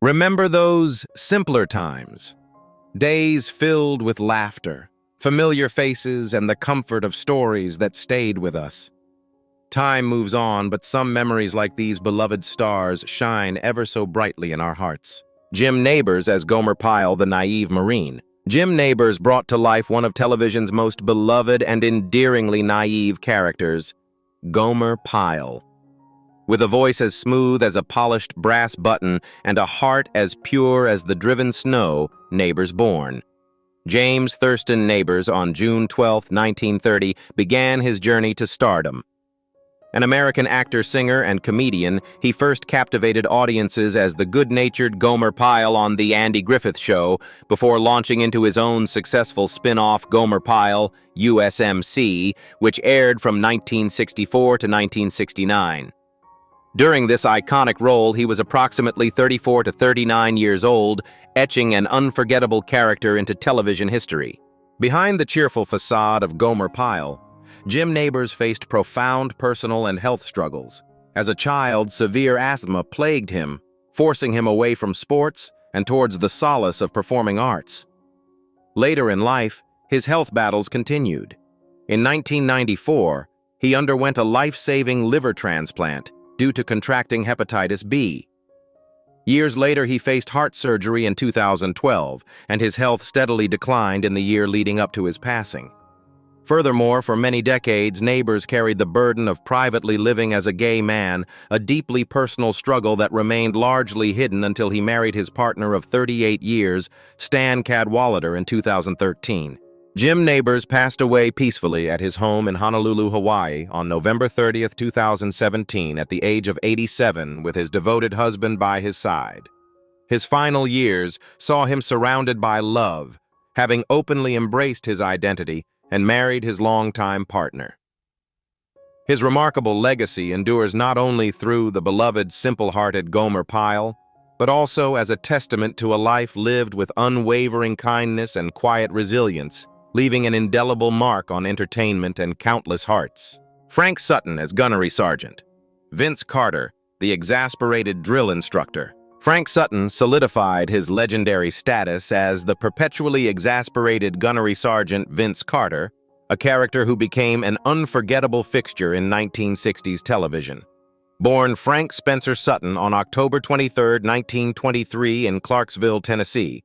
Remember those simpler times? Days filled with laughter, familiar faces, and the comfort of stories that stayed with us. Time moves on, but some memories like these beloved stars shine ever so brightly in our hearts. Jim Nabors as Gomer Pyle, the naive Marine. Jim Nabors brought to life one of television's most beloved and endearingly naive characters, Gomer Pyle. With a voice as smooth as a polished brass button and a heart as pure as the driven snow, Nabors born. James Thurston Nabors, on June 12, 1930, began his journey to stardom. An American actor, singer, and comedian, he first captivated audiences as the good-natured Gomer Pyle on The Andy Griffith Show before launching into his own successful spin-off Gomer Pyle, U.S.M.C., which aired from 1964 to 1969. During this iconic role, he was approximately 34 to 39 years old, etching an unforgettable character into television history. Behind the cheerful facade of Gomer Pyle, Jim Nabors faced profound personal and health struggles. As a child, severe asthma plagued him, forcing him away from sports and towards the solace of performing arts. Later in life, his health battles continued. In 1994, he underwent a life-saving liver transplant due to contracting hepatitis B. Years later, he faced heart surgery in 2012, and his health steadily declined in the year leading up to his passing. Furthermore, for many decades, Nabors carried the burden of privately living as a gay man, a deeply personal struggle that remained largely hidden until he married his partner of 38 years, Stan Cadwallader, in 2013. Jim Nabors passed away peacefully at his home in Honolulu, Hawaii, on November 30, 2017, at the age of 87, with his devoted husband by his side. His final years saw him surrounded by love, having openly embraced his identity and married his longtime partner. His remarkable legacy endures not only through the beloved, simple-hearted Gomer Pyle, but also as a testament to a life lived with unwavering kindness and quiet resilience, leaving an indelible mark on entertainment and countless hearts. Frank Sutton as Gunnery Sergeant. Vince Carter, the exasperated drill instructor. Frank Sutton solidified his legendary status as the perpetually exasperated Gunnery Sergeant Vince Carter, a character who became an unforgettable fixture in 1960s television. Born Frank Spencer Sutton on October 23, 1923 in Clarksville, Tennessee,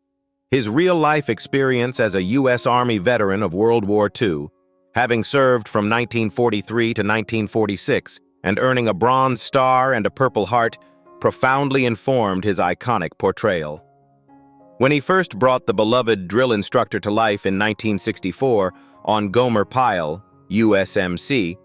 his real-life experience as a U.S. Army veteran of World War II, having served from 1943 to 1946 and earning a Bronze Star and a Purple Heart, profoundly informed his iconic portrayal. When he first brought the beloved drill instructor to life in 1964 on Gomer Pyle, U.S.M.C.,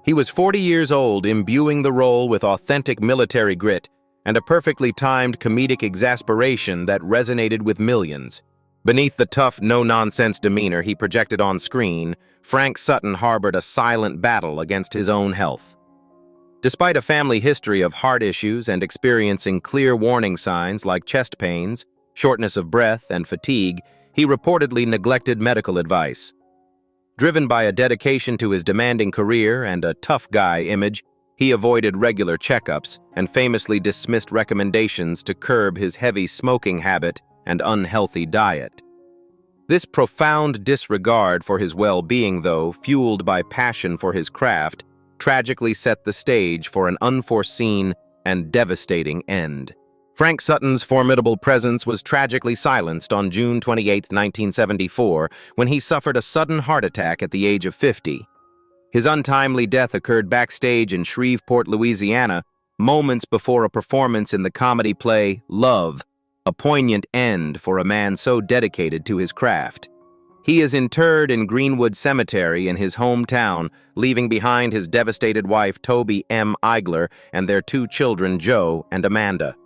he was 40 years old, imbuing the role with authentic military grit and a perfectly timed comedic exasperation that resonated with millions. Beneath the tough, no-nonsense demeanor he projected on screen, Frank Sutton harbored a silent battle against his own health. Despite a family history of heart issues and experiencing clear warning signs like chest pains, shortness of breath, and fatigue, he reportedly neglected medical advice. Driven by a dedication to his demanding career and a tough guy image, he avoided regular checkups and famously dismissed recommendations to curb his heavy smoking habit and unhealthy diet. This profound disregard for his well-being, though, fueled by passion for his craft, tragically set the stage for an unforeseen and devastating end. Frank Sutton's formidable presence was tragically silenced on June 28, 1974, when he suffered a sudden heart attack at the age of 50. His untimely death occurred backstage in Shreveport, Louisiana, moments before a performance in the comedy play Love, a poignant end for a man so dedicated to his craft. He is interred in Greenwood Cemetery in his hometown, leaving behind his devastated wife Toby M. Eigler and their two children Joe and Amanda.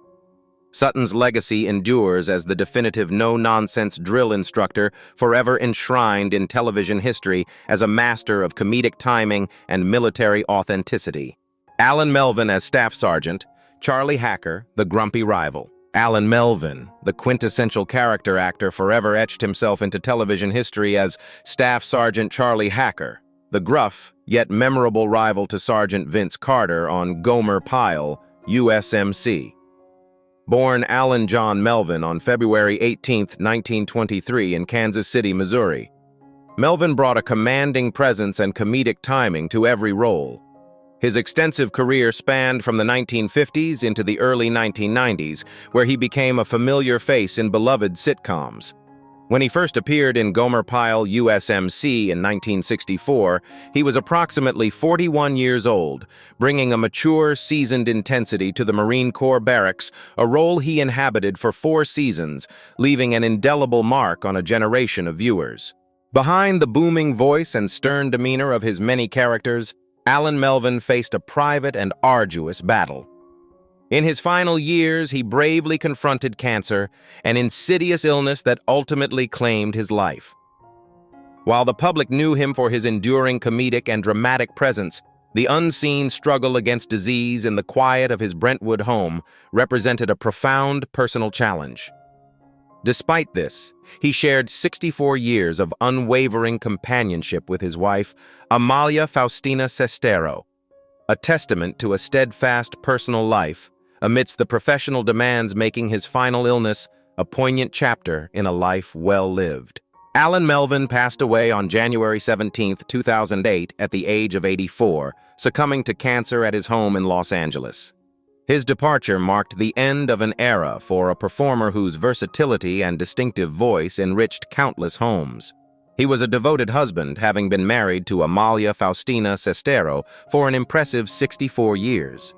Sutton's legacy endures as the definitive no-nonsense drill instructor, forever enshrined in television history as a master of comedic timing and military authenticity. Allan Melvin as Staff Sergeant, Charlie Hacker, the grumpy rival. Allan Melvin, the quintessential character actor, forever etched himself into television history as Staff Sergeant Charlie Hacker, the gruff yet memorable rival to Sergeant Vince Carter on Gomer Pyle, U.S.M.C. Born Allan John Melvin on February 18, 1923 in Kansas City, Missouri. Melvin brought a commanding presence and comedic timing to every role. His extensive career spanned from the 1950s into the early 1990s, where he became a familiar face in beloved sitcoms. When he first appeared in Gomer Pyle, U.S.M.C. in 1964, he was approximately 41 years old, bringing a mature, seasoned intensity to the Marine Corps barracks, a role he inhabited for 4 seasons, leaving an indelible mark on a generation of viewers. Behind the booming voice and stern demeanor of his many characters, Allan Melvin faced a private and arduous battle. In his final years, he bravely confronted cancer, an insidious illness that ultimately claimed his life. While the public knew him for his enduring comedic and dramatic presence, the unseen struggle against disease in the quiet of his Brentwood home represented a profound personal challenge. Despite this, he shared 64 years of unwavering companionship with his wife, Amalia Faustina Sestero, a testament to a steadfast personal life amidst the professional demands, making his final illness a poignant chapter in a life well lived. Allan Melvin passed away on January 17, 2008 at the age of 84, succumbing to cancer at his home in Los Angeles. His departure marked the end of an era for a performer whose versatility and distinctive voice enriched countless homes. He was a devoted husband, having been married to Amalia Faustina Sestero for an impressive 64 years.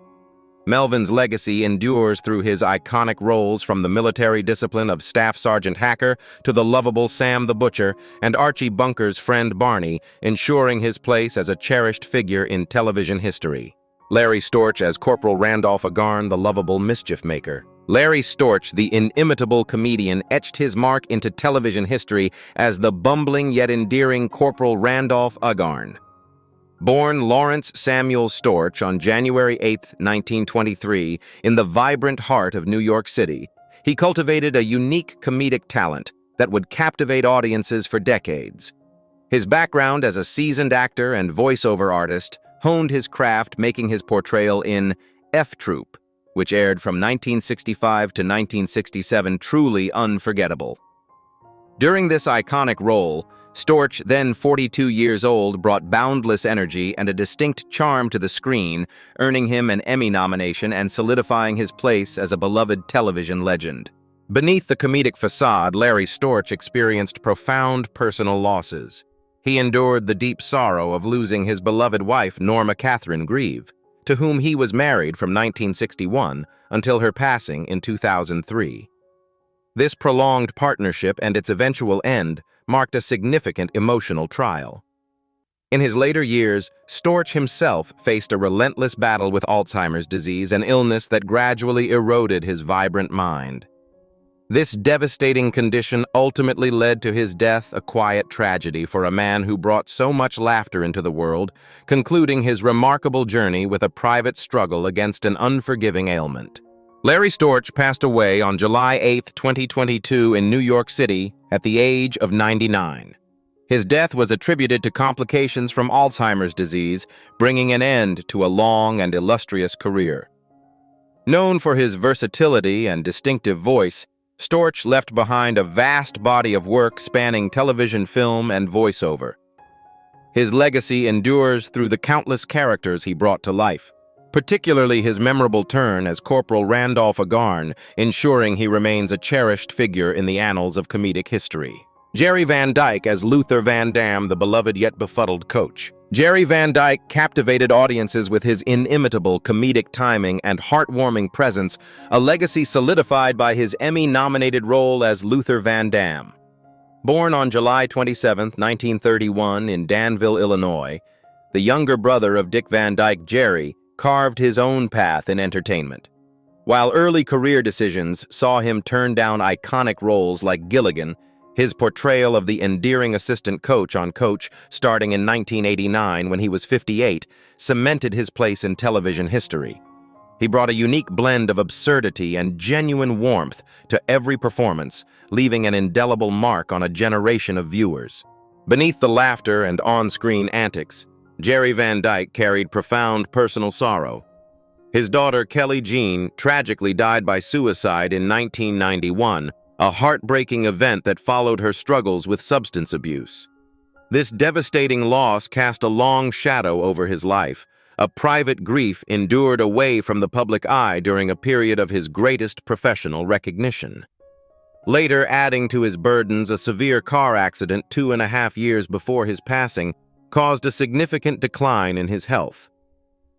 Melvin's legacy endures through his iconic roles, from the military discipline of Staff Sergeant Hacker to the lovable Sam the Butcher and Archie Bunker's friend Barney, ensuring his place as a cherished figure in television history. Larry Storch as Corporal Randolph Agarn, the lovable mischief maker. Larry Storch, the inimitable comedian, etched his mark into television history as the bumbling yet endearing Corporal Randolph Agarn. Born Lawrence Samuel Storch on January 8, 1923, in the vibrant heart of New York City, he cultivated a unique comedic talent that would captivate audiences for decades. His background as a seasoned actor and voiceover artist honed his craft, making his portrayal in F Troop, which aired from 1965 to 1967, truly unforgettable. During this iconic role, Storch, then 42 years old, brought boundless energy and a distinct charm to the screen, earning him an Emmy nomination and solidifying his place as a beloved television legend. Beneath the comedic facade, Larry Storch experienced profound personal losses. He endured the deep sorrow of losing his beloved wife, Norma Catherine Grieve, to whom he was married from 1961 until her passing in 2003. This prolonged partnership and its eventual end marked a significant emotional trial. In his later years, Storch himself faced a relentless battle with Alzheimer's disease, an illness that gradually eroded his vibrant mind. This devastating condition ultimately led to his death, a quiet tragedy for a man who brought so much laughter into the world, concluding his remarkable journey with a private struggle against an unforgiving ailment. Larry Storch passed away on July 8, 2022 in New York City at the age of 99. His death was attributed to complications from Alzheimer's disease, bringing an end to a long and illustrious career. Known for his versatility and distinctive voice, Storch left behind a vast body of work spanning television, film, and voiceover. His legacy endures through the countless characters he brought to life, particularly his memorable turn as Corporal Randolph Agarn, ensuring he remains a cherished figure in the annals of comedic history. Jerry Van Dyke as Luther Van Dam, the beloved yet befuddled coach. Jerry Van Dyke captivated audiences with his inimitable comedic timing and heartwarming presence, a legacy solidified by his Emmy-nominated role as Luther Van Dam. Born on July 27, 1931 in Danville, Illinois, the younger brother of Dick Van Dyke, Jerry, carved his own path in entertainment. While early career decisions saw him turn down iconic roles like Gilligan, his portrayal of the endearing assistant coach on Coach, starting in 1989 when he was 58, cemented his place in television history. He brought a unique blend of absurdity and genuine warmth to every performance, leaving an indelible mark on a generation of viewers. Beneath the laughter and on-screen antics, Jerry Van Dyke carried profound personal sorrow. His daughter, Kelly Jean, tragically died by suicide in 1991, a heartbreaking event that followed her struggles with substance abuse. This devastating loss cast a long shadow over his life, a private grief endured away from the public eye during a period of his greatest professional recognition. Later, adding to his burdens, a severe car accident 2.5 years before his passing caused a significant decline in his health.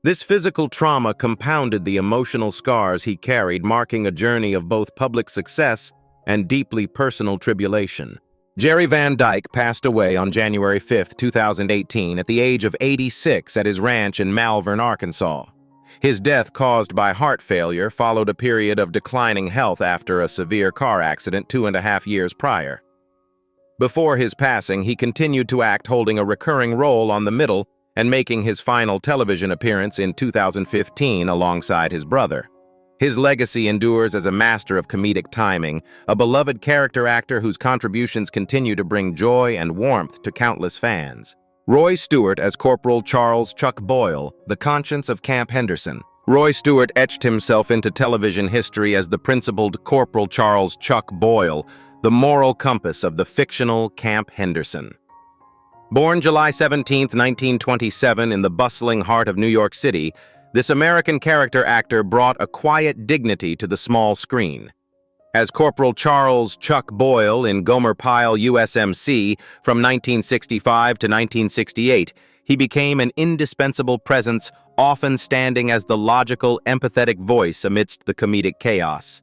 This physical trauma compounded the emotional scars he carried, marking a journey of both public success and deeply personal tribulation. Jerry Van Dyke passed away on January 5, 2018, at the age of 86 at his ranch in Malvern, Arkansas. His death, caused by heart failure, followed a period of declining health after a severe car accident 2.5 years prior. Before his passing, he continued to act, holding a recurring role on The Middle and making his final television appearance in 2015 alongside his brother. His legacy endures as a master of comedic timing, a beloved character actor whose contributions continue to bring joy and warmth to countless fans. Roy Stuart as Corporal Charles Chuck Boyle, the conscience of Camp Henderson. Roy Stuart etched himself into television history as the principled Corporal Charles Chuck Boyle, the moral compass of the fictional Camp Henderson. Born July 17, 1927, in the bustling heart of New York City, this American character actor brought a quiet dignity to the small screen. As Corporal Charles Chuck Boyle in Gomer Pyle, U.S.M.C. from 1965 to 1968, he became an indispensable presence, often standing as the logical, empathetic voice amidst the comedic chaos.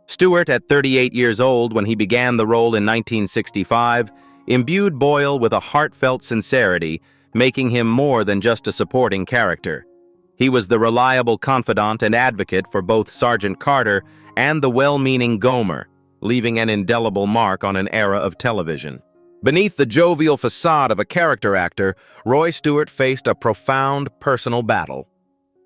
Stuart, at 38 years old when he began the role in 1965, imbued Boyle with a heartfelt sincerity, making him more than just a supporting character. He was the reliable confidant and advocate for both Sergeant Carter and the well-meaning Gomer, leaving an indelible mark on an era of television. Beneath the jovial facade of a character actor, Roy Stuart faced a profound personal battle.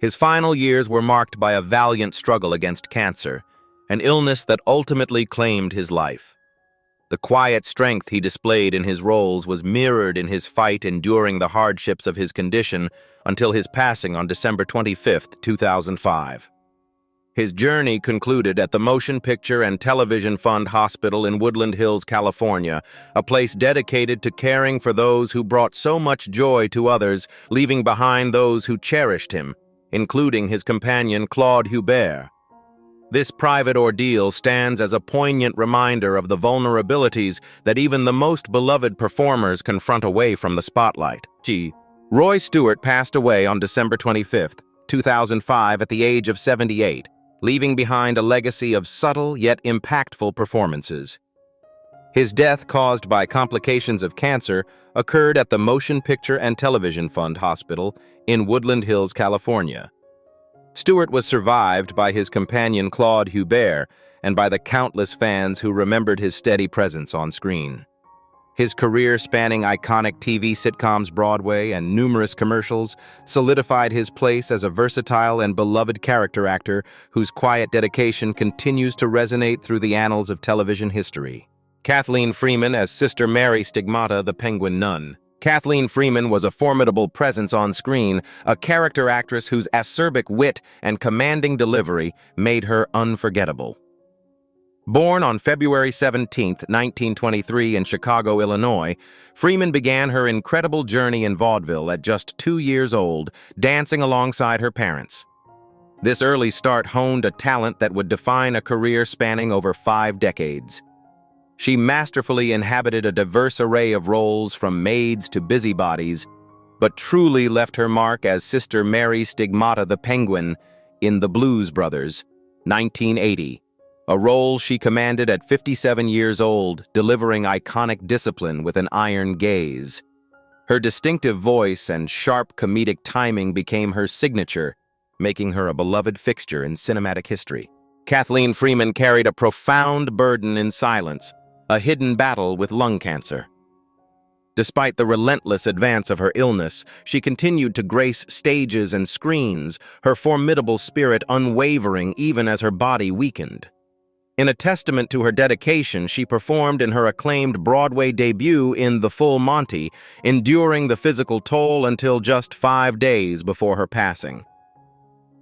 His final years were marked by a valiant struggle against cancer, an illness that ultimately claimed his life. The quiet strength he displayed in his roles was mirrored in his fight enduring the hardships of his condition until his passing on December 25, 2005. His journey concluded at the Motion Picture and Television Fund Hospital in Woodland Hills, California, a place dedicated to caring for those who brought so much joy to others, leaving behind those who cherished him, including his companion Claude Hubert. This private ordeal stands as a poignant reminder of the vulnerabilities that even the most beloved performers confront away from the spotlight. Roy Stuart passed away on December 25, 2005 at the age of 78, leaving behind a legacy of subtle yet impactful performances. His death, caused by complications of cancer, occurred at the Motion Picture and Television Fund Hospital in Woodland Hills, California. Stuart was survived by his companion Claude Hubert and by the countless fans who remembered his steady presence on screen. His career, spanning iconic TV sitcoms, Broadway, and numerous commercials, solidified his place as a versatile and beloved character actor whose quiet dedication continues to resonate through the annals of television history. Kathleen Freeman as Sister Mary Stigmata, the Penguin Nun. Kathleen Freeman was a formidable presence on screen, a character actress whose acerbic wit and commanding delivery made her unforgettable. Born on February 17, 1923 in Chicago, Illinois, Freeman began her incredible journey in vaudeville at just 2 years old, dancing alongside her parents. This early start honed a talent that would define a career spanning over 5 decades. She masterfully inhabited a diverse array of roles from maids to busybodies, but truly left her mark as Sister Mary Stigmata the Penguin in The Blues Brothers, 1980, a role she commanded at 57 years old, delivering iconic discipline with an iron gaze. Her distinctive voice and sharp comedic timing became her signature, making her a beloved fixture in cinematic history. Kathleen Freeman carried a profound burden in silence, a hidden battle with lung cancer. Despite the relentless advance of her illness, she continued to grace stages and screens, her formidable spirit unwavering even as her body weakened. In a testament to her dedication, she performed in her acclaimed Broadway debut in The Full Monty, enduring the physical toll until just 5 days before her passing.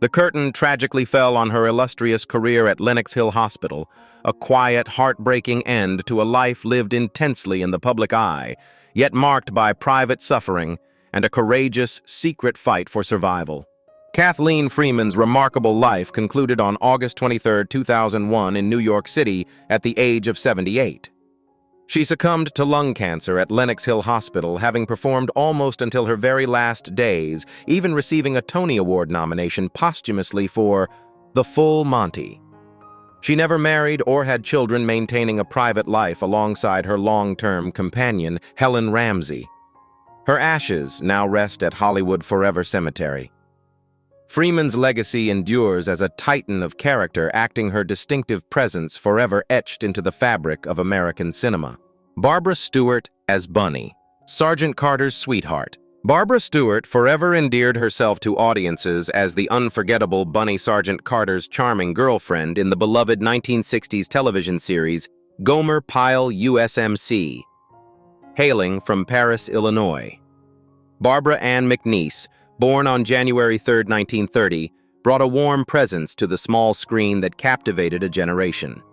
The curtain tragically fell on her illustrious career at Lenox Hill Hospital, a quiet, heartbreaking end to a life lived intensely in the public eye, yet marked by private suffering and a courageous, secret fight for survival. Kathleen Freeman's remarkable life concluded on August 23, 2001 in New York City at the age of 78. She succumbed to lung cancer at Lenox Hill Hospital, having performed almost until her very last days, even receiving a Tony Award nomination posthumously for The Full Monty. She never married or had children, maintaining a private life alongside her long-term companion, Helen Ramsey. Her ashes now rest at Hollywood Forever Cemetery. Freeman's legacy endures as a titan of character, acting her distinctive presence forever etched into the fabric of American cinema. Barbara Stuart as Bunny, Sergeant Carter's sweetheart. Barbara Stuart forever endeared herself to audiences as the unforgettable Bunny Sergeant Carter's charming girlfriend in the beloved 1960s television series Gomer Pyle, U.S.M.C. Hailing from Paris, Illinois, Barbara Ann McNeese, born on January 3, 1930, brought a warm presence to the small screen that captivated a generation.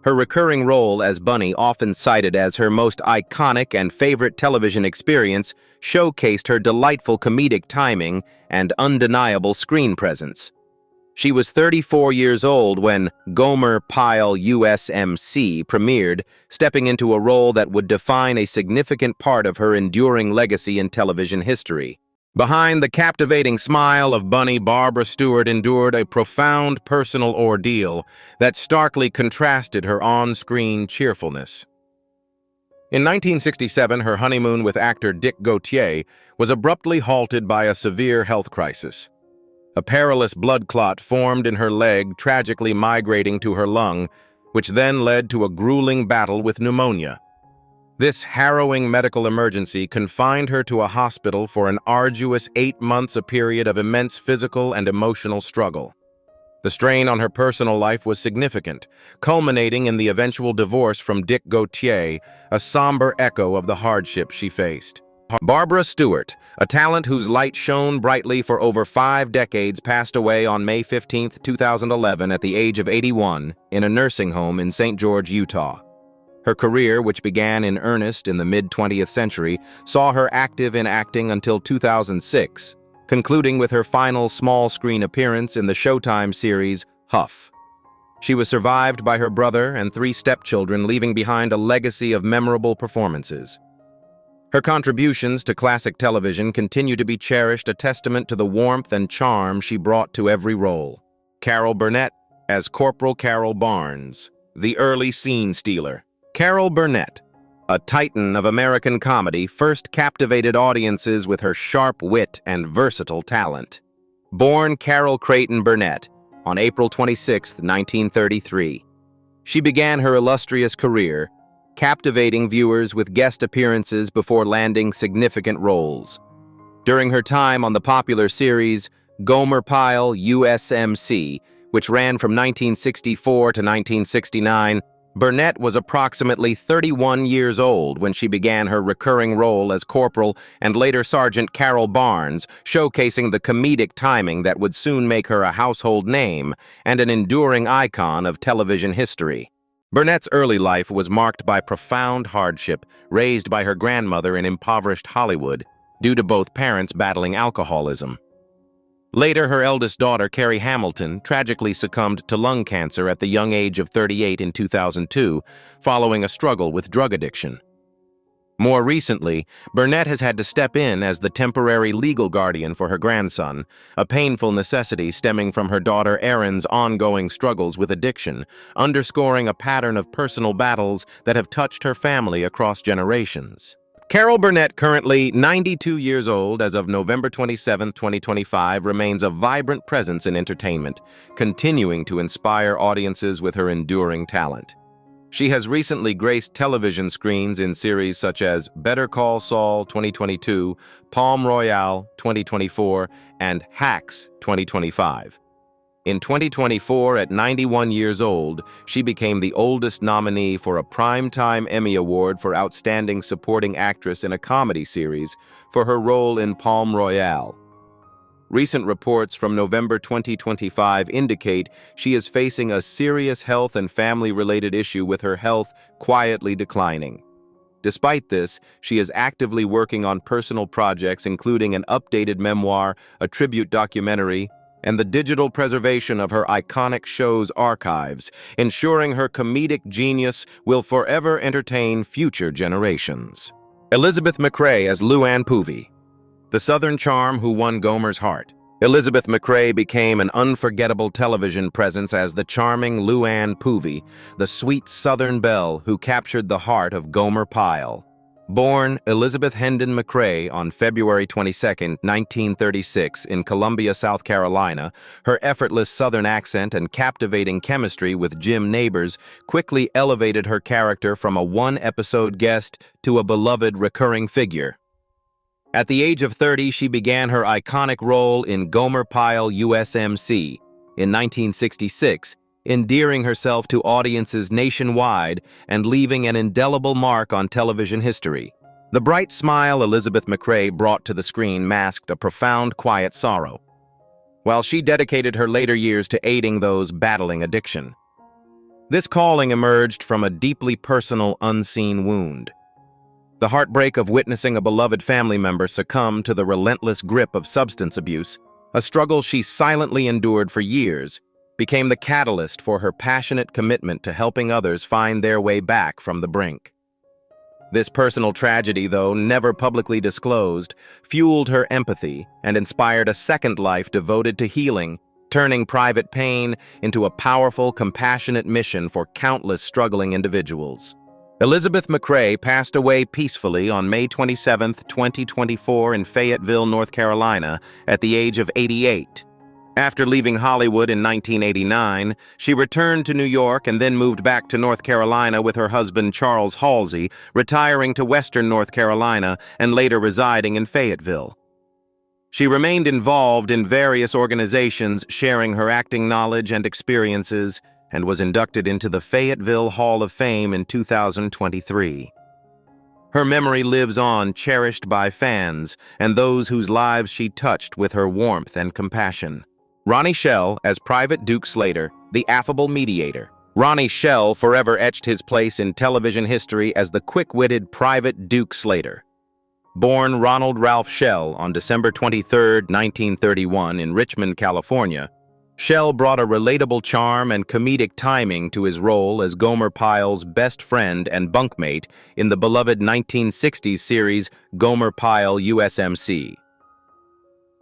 Her recurring role as Bunny, often cited as her most iconic and favorite television experience, showcased her delightful comedic timing and undeniable screen presence. She was 34 years old when Gomer Pyle U.S.M.C. premiered, stepping into a role that would define a significant part of her enduring legacy in television history. Behind the captivating smile of Bunny, Barbara Stuart endured a profound personal ordeal that starkly contrasted her on-screen cheerfulness. In 1967, her honeymoon with actor Dick Gautier was abruptly halted by a severe health crisis. A perilous blood clot formed in her leg, tragically migrating to her lung, which then led to a grueling battle with pneumonia. This harrowing medical emergency confined her to a hospital for an arduous 8 months, a period of immense physical and emotional struggle. The strain on her personal life was significant, culminating in the eventual divorce from Dick Gautier, a somber echo of the hardships she faced. Barbara Stuart, a talent whose light shone brightly for over 5 decades, passed away on May 15, 2011 at the age of 81 in a nursing home in St. George, Utah. Her career, which began in earnest in the mid-20th century, saw her active in acting until 2006, concluding with her final small-screen appearance in the Showtime series Huff. She was survived by her brother and 3 stepchildren, leaving behind a legacy of memorable performances. Her contributions to classic television continue to be cherished, a testament to the warmth and charm she brought to every role. Carol Burnett as Corporal Carol Barnes, the early scene stealer. Carol Burnett, a titan of American comedy, first captivated audiences with her sharp wit and versatile talent. Born Carol Creighton Burnett on April 26, 1933, she began her illustrious career, captivating viewers with guest appearances before landing significant roles. During her time on the popular series Gomer Pyle, U.S.M.C., which ran from 1964 to 1969, Burnett was approximately 31 years old when she began her recurring role as Corporal and later Sergeant Carol Barnes, showcasing the comedic timing that would soon make her a household name and an enduring icon of television history. Burnett's early life was marked by profound hardship, raised by her grandmother in impoverished Hollywood, due to both parents battling alcoholism. Later, her eldest daughter, Carrie Hamilton, tragically succumbed to lung cancer at the young age of 38 in 2002, following a struggle with drug addiction. More recently, Burnett has had to step in as the temporary legal guardian for her grandson, a painful necessity stemming from her daughter Erin's ongoing struggles with addiction, underscoring a pattern of personal battles that have touched her family across generations. Carol Burnett, currently 92 years old as of November 27, 2025, remains a vibrant presence in entertainment, continuing to inspire audiences with her enduring talent. She has recently graced television screens in series such as Better Call Saul 2022, Palm Royale 2024, and Hacks 2025. In 2024, at 91 years old, she became the oldest nominee for a Primetime Emmy Award for Outstanding Supporting Actress in a Comedy Series for her role in Palm Royale. Recent reports from November 2025 indicate she is facing a serious health and family-related issue with her health quietly declining. Despite this, she is actively working on personal projects including an updated memoir, a tribute documentary, and the digital preservation of her iconic show's archives, ensuring her comedic genius will forever entertain future generations. Elizabeth MacRae as Luann Poovie, the Southern charm who won Gomer's heart. Elizabeth MacRae became an unforgettable television presence as the charming Luann Poovie, the sweet Southern belle who captured the heart of Gomer Pyle. Born Elizabeth Hendon MacRae on February 22, 1936, in Columbia, South Carolina, her effortless Southern accent and captivating chemistry with Jim Nabors quickly elevated her character from a one-episode guest to a beloved recurring figure. At the age of 30, she began her iconic role in Gomer Pyle U.S.M.C. in 1966, endearing herself to audiences nationwide and leaving an indelible mark on television history. The bright smile Elizabeth MacRae brought to the screen masked a profound, quiet sorrow, while she dedicated her later years to aiding those battling addiction. This calling emerged from a deeply personal, unseen wound. The heartbreak of witnessing a beloved family member succumb to the relentless grip of substance abuse, a struggle she silently endured for years, became the catalyst for her passionate commitment to helping others find their way back from the brink. This personal tragedy, though never publicly disclosed, fueled her empathy and inspired a second life devoted to healing, turning private pain into a powerful, compassionate mission for countless struggling individuals. Elizabeth MacRae passed away peacefully on May 27, 2024 in Fayetteville, North Carolina, at the age of 88. After leaving Hollywood in 1989, she returned to New York and then moved back to North Carolina with her husband Charles Halsey, retiring to Western North Carolina and later residing in Fayetteville. She remained involved in various organizations, sharing her acting knowledge and experiences, and was inducted into the Fayetteville Hall of Fame in 2023. Her memory lives on, cherished by fans and those whose lives she touched with her warmth and compassion. Ronnie Schell as Private Duke Slater, the affable mediator. Ronnie Schell forever etched his place in television history as the quick-witted Private Duke Slater. Born Ronald Ralph Schell on December 23, 1931 in Richmond, California, Schell brought a relatable charm and comedic timing to his role as Gomer Pyle's best friend and bunkmate in the beloved 1960s series Gomer Pyle U.S.M.C.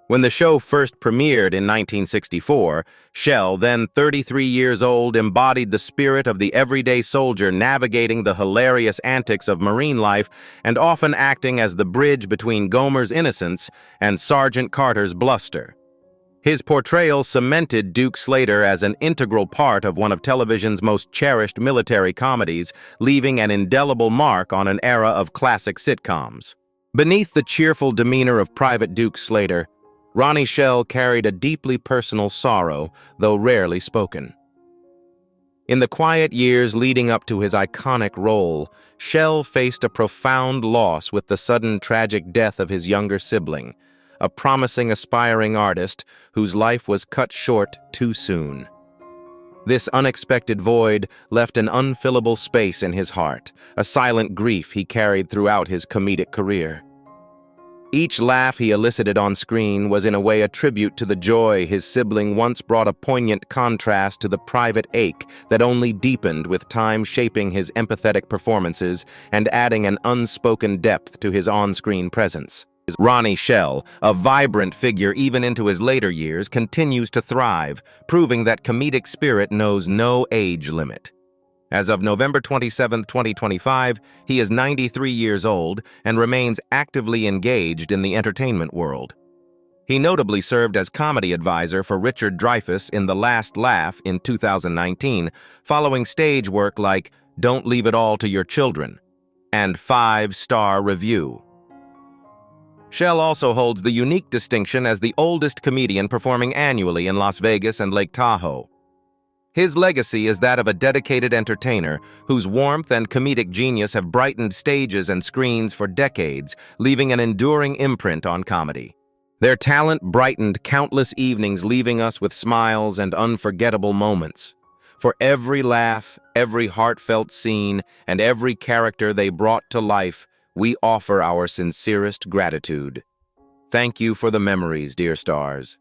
When the show first premiered in 1964, Schell, then 33 years old, embodied the spirit of the everyday soldier navigating the hilarious antics of Marine life and often acting as the bridge between Gomer's innocence and Sergeant Carter's bluster. His portrayal cemented Duke Slater as an integral part of one of television's most cherished military comedies, leaving an indelible mark on an era of classic sitcoms. Beneath the cheerful demeanor of Private Duke Slater, Ronnie Schell carried a deeply personal sorrow, though rarely spoken. In the quiet years leading up to his iconic role, Schell faced a profound loss with the sudden tragic death of his younger sibling, a promising aspiring artist whose life was cut short too soon. This unexpected void left an unfillable space in his heart, a silent grief he carried throughout his comedic career. Each laugh he elicited on screen was in a way a tribute to the joy his sibling once brought, a poignant contrast to the private ache that only deepened with time, shaping his empathetic performances and adding an unspoken depth to his on-screen presence. Ronnie Schell, a vibrant figure even into his later years, continues to thrive, proving that comedic spirit knows no age limit. As of November 27, 2025, he is 93 years old and remains actively engaged in the entertainment world. He notably served as comedy advisor for Richard Dreyfuss in The Last Laugh in 2019, following stage work like Don't Leave It All to Your Children and 5-Star Review. Schell also holds the unique distinction as the oldest comedian performing annually in Las Vegas and Lake Tahoe. His legacy is that of a dedicated entertainer whose warmth and comedic genius have brightened stages and screens for decades, leaving an enduring imprint on comedy. Their talent brightened countless evenings, leaving us with smiles and unforgettable moments. For every laugh, every heartfelt scene, and every character they brought to life, we offer our sincerest gratitude. Thank you for the memories, dear stars.